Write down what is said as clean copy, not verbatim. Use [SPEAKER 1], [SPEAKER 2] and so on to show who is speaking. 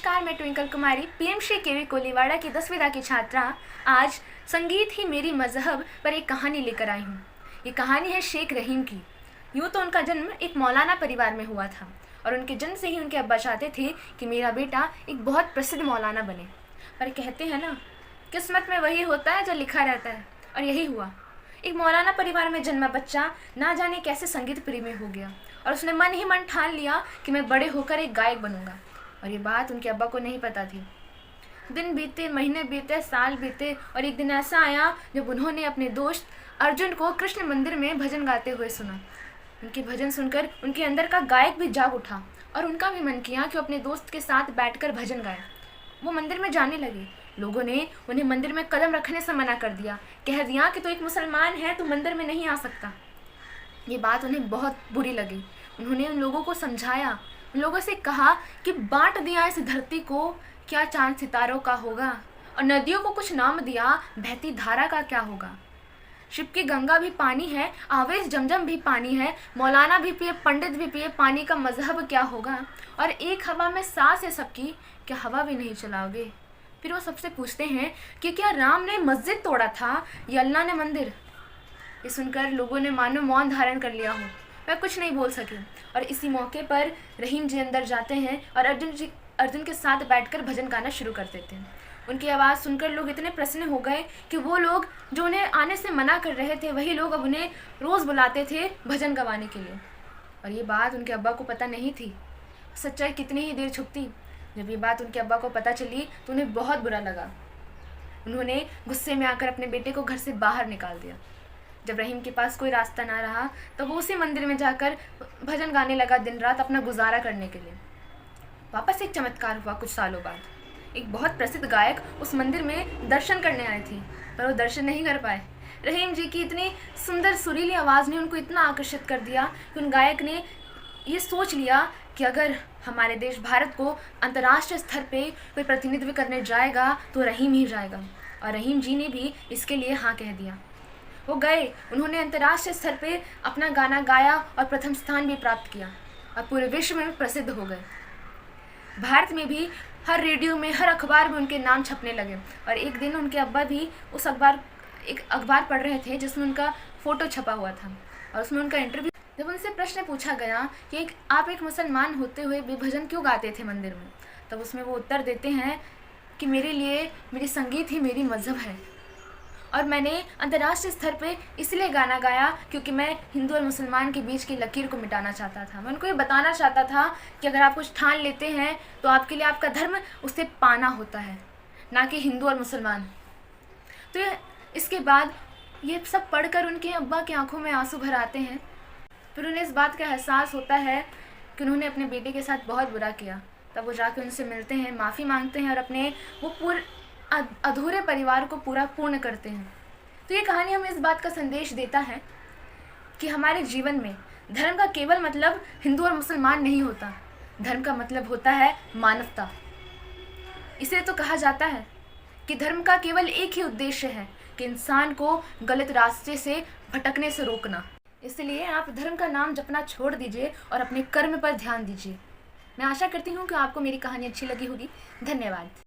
[SPEAKER 1] नमस्कार, मैं ट्विंकल कुमारी पीएमश्री केवी कोलीवाड़ा की 10वीं की छात्रा आज संगीत ही मेरी मजहब पर एक कहानी लेकर आई हूँ। ये कहानी है शेख रहीम की। यूँ तो उनका जन्म एक मौलाना परिवार में हुआ था और उनके जन्म से ही उनके अब्बा चाहते थे कि मेरा बेटा एक बहुत प्रसिद्ध मौलाना बने। पर कहते हैं ना, किस्मत में वही होता है जो लिखा रहता है, और यही हुआ। एक मौलाना परिवार में जन्मा बच्चा ना जाने कैसे संगीत प्रेमी हो गया और उसने मन ही मन ठान लिया कि मैं बड़े होकर एक गायक बनूंगा। और ये बात उनके अब्बा को नहीं पता थी। दिन बीते, महीने बीते, साल बीते और एक दिन ऐसा आया जब उन्होंने अपने दोस्त अर्जुन को कृष्ण मंदिर में भजन गाते हुए सुना। उनके भजन सुनकर उनके अंदर का गायक भी जाग उठा और उनका भी मन किया कि अपने दोस्त के साथ बैठकर भजन गाए। वो मंदिर में जाने लगे। लोगों ने उन्हें मंदिर में कदम रखने से मना कर दिया, कह दिया कि तो एक मुसलमान है, तो मंदिर में नहीं आ सकता। ये बात उन्हें बहुत बुरी लगी। उन्होंने उन लोगों को समझाया, उन लोगों से कहा कि बांट दिया इस धरती को, क्या चांद सितारों का होगा, और नदियों को कुछ नाम दिया, बहती धारा का क्या होगा। शिव की गंगा भी पानी है, आवेश जमजम भी पानी है, मौलाना भी पिए, पंडित भी पिए, पानी का मजहब क्या होगा। और एक हवा में सांस है सबकी, क्या हवा भी नहीं चलाओगे। फिर वो सबसे पूछते हैं कि क्या राम ने मस्जिद तोड़ा था या अल्लाह ने मंदिर। ये सुनकर लोगों ने मानो मौन धारण कर लिया हो। वह कुछ नहीं बोल सके। और इसी मौके पर रहीम जी अंदर जाते हैं और अर्जुन के साथ बैठकर भजन गाना शुरू कर देते हैं। उनकी आवाज़ सुनकर लोग इतने प्रसन्न हो गए कि वो लोग जो उन्हें आने से मना कर रहे थे, वही लोग अब उन्हें रोज़ बुलाते थे भजन गवाने के लिए। और ये बात उनके अब्बा को पता नहीं थी। सच्चाई कितनी ही देर छुपती। जब ये बात उनके अब्बा को पता चली तो उन्हें बहुत बुरा लगा। उन्होंने गुस्से में आकर अपने बेटे को घर से बाहर निकाल दिया। जब रहीम के पास कोई रास्ता ना रहा तो वो उसी मंदिर में जाकर भजन गाने लगा, दिन रात अपना गुजारा करने के लिए। वापस एक चमत्कार हुआ कुछ सालों बाद। एक बहुत प्रसिद्ध गायक उस मंदिर में दर्शन करने आए थे, पर वो दर्शन नहीं कर पाए। रहीम जी की इतनी सुंदर सुरीली आवाज़ ने उनको इतना आकर्षित कर दिया कि उन गायक ने ये सोच लिया कि अगर हमारे देश भारत को अंतर्राष्ट्रीय स्तर पे कोई प्रतिनिधित्व करने जाएगा तो रहीम ही जाएगा। और रहीम जी ने भी इसके लिए हाँ कह दिया। वो गए, उन्होंने अंतर्राष्ट्रीय स्तर पे अपना गाना गाया और प्रथम स्थान भी प्राप्त किया और पूरे विश्व में प्रसिद्ध हो गए। भारत में भी हर रेडियो में, हर अखबार में उनके नाम छपने लगे। और एक दिन उनके अब्बा भी एक अखबार पढ़ रहे थे जिसमें उनका फ़ोटो छपा हुआ था और उसमें उनका इंटरव्यू। जब उनसे प्रश्न पूछा गया कि आप एक मुसलमान होते हुए भी भजन क्यों गाते थे मंदिर में, तब उसमें वो उत्तर देते हैं कि मेरे लिए मेरी संगीत ही मेरी मज़हब है और मैंने अंतर्राष्ट्रीय स्तर पे इसलिए गाना गाया क्योंकि मैं हिंदू और मुसलमान के बीच की लकीर को मिटाना चाहता था। मैं उनको ये बताना चाहता था कि अगर आप कुछ ठान लेते हैं तो आपके लिए आपका धर्म उसे पाना होता है, ना कि हिंदू और मुसलमान। तो इसके बाद ये सब पढ़कर उनके अब्बा की आंखों में आंसू भर आते हैं। फिर उन्हें इस बात का एहसास होता है कि उन्होंने अपने बेटे के साथ बहुत बुरा किया। तब वो जाकर उनसे मिलते हैं, माफ़ी मांगते हैं और अपने वो पूरे अधूरे परिवार को पूर्ण करते हैं। तो ये कहानी हमें इस बात का संदेश देता है कि हमारे जीवन में धर्म का केवल मतलब हिंदू और मुसलमान नहीं होता। धर्म का मतलब होता है मानवता। इसे तो कहा जाता है कि धर्म का केवल एक ही उद्देश्य है कि इंसान को गलत रास्ते से भटकने से रोकना। इसलिए आप धर्म का नाम जपना छोड़ दीजिए और अपने कर्म पर ध्यान दीजिए। मैं आशा करती हूँ कि आपको मेरी कहानी अच्छी लगी होगी। धन्यवाद।